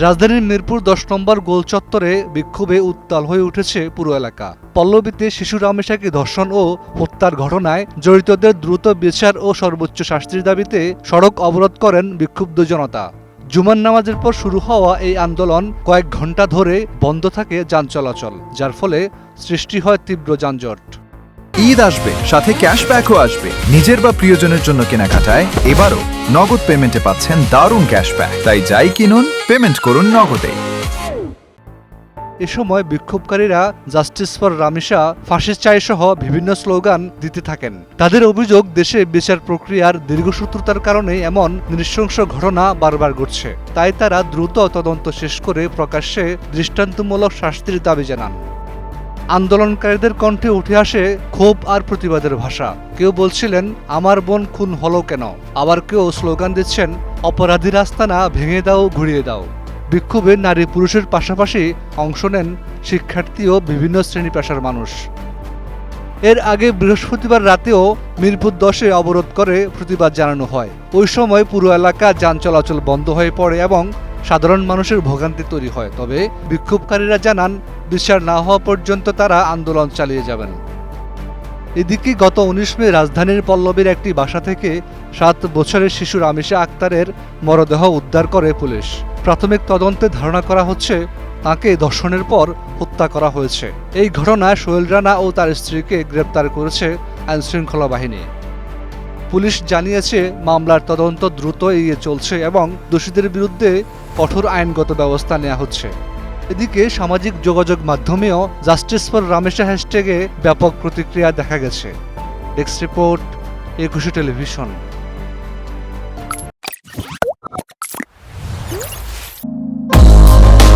রাজধানীর মিরপুর ১০ নম্বর গোল চত্বরে বিক্ষোভে উত্তাল হয়ে উঠেছে পুরো এলাকা। পল্লবীতে শিশু রামেশাকে ধর্ষণ ও হত্যার ঘটনায় জড়িতদের দ্রুত বিচার ও সর্বোচ্চ শাস্তির দাবিতে সড়ক অবরোধ করেন বিক্ষুব্ধ জনতা। জুমার নামাজের পর শুরু হওয়া এই আন্দোলন কয়েক ঘণ্টা ধরে বন্ধ থাকে যান চলাচল, যার ফলে সৃষ্টি হয় তীব্র যানজট। ঈদ আসবে, সাথে ক্যাশব্যাকও আসবে। নিজের বা প্রিয়জনের জন্য কেনাকাটায় এবারও নগদ পেমেন্টে পাচ্ছেন দারুণ ক্যাশব্যাক। তাই যাই কিনুন, পেমেন্ট করুন নগদে। এ সময় বিক্ষোভকারীরা জাস্টিস ফর রামেশা, ফাঁসি চাই সহ বিভিন্ন স্লোগান দিতে থাকেন। তাদের অভিযোগ, দেশে বিচার প্রক্রিয়ার দীর্ঘসূত্রতার কারণে এমন নৃশংস ঘটনা বারবার ঘটছে। তাই তারা দ্রুত তদন্ত শেষ করে প্রকাশ্যে দৃষ্টান্তমূলক শাস্তির দাবি জানান। আন্দোলনকারীদের কণ্ঠে উঠে আসে ক্ষোভ আর প্রতিবাদের ভাষা। কেউ বলছিলেন, আমার বোন খুন হলো কেন? আবার কেউ স্লোগান দিচ্ছেন, অপরাধী আস্তানা ভেঙে দাও, ঘুরিয়ে দাও। বিক্ষোভে নারী পুরুষের পাশাপাশি অংশ নেন শিক্ষার্থী ও বিভিন্ন শ্রেণী পেশার মানুষ। এর আগে বৃহস্পতিবার রাতেও মিরপুর ১০-এ অবরোধ করে প্রতিবাদ জানানো হয়। ওই সময় পুরো এলাকা যান চলাচল বন্ধ হয়ে পড়ে এবং সাধারণ মানুষের ভোগান্তি তৈরি হয়। তবে বিক্ষোভকারীরা জানান, বিচার না হওয়া পর্যন্ত তারা আন্দোলন চালিয়ে যাবেন। এদিকে গত ১৯ মে রাজধানীর পল্লবীর একটি বাসা থেকে ৭ বছরের শিশু রামেশা আক্তারের মরদেহ উদ্ধার করে পুলিশ। প্রাথমিক তদন্তে ধারণা করা হচ্ছে তাকে ধর্ষণের পর হত্যা করা হয়েছে। এই ঘটনায় সোহেল রানা ও তার স্ত্রীকে গ্রেপ্তার করেছে আইনশৃঙ্খলা বাহিনী। পুলিশ জানিয়েছে, মামলার তদন্ত দ্রুত এগিয়ে চলছে এবং দোষীদের বিরুদ্ধে কঠোর আইনগত ব্যবস্থা নেওয়া হচ্ছে। এদিকে সামাজিক যোগাযোগ মাধ্যমেও জাস্টিস ফর রামেশা হ্যাশট্যাগে ব্যাপক প্রতিক্রিয়া দেখা গেছে। ডেস্ক রিপোর্ট, একুশে টেলিভিশন।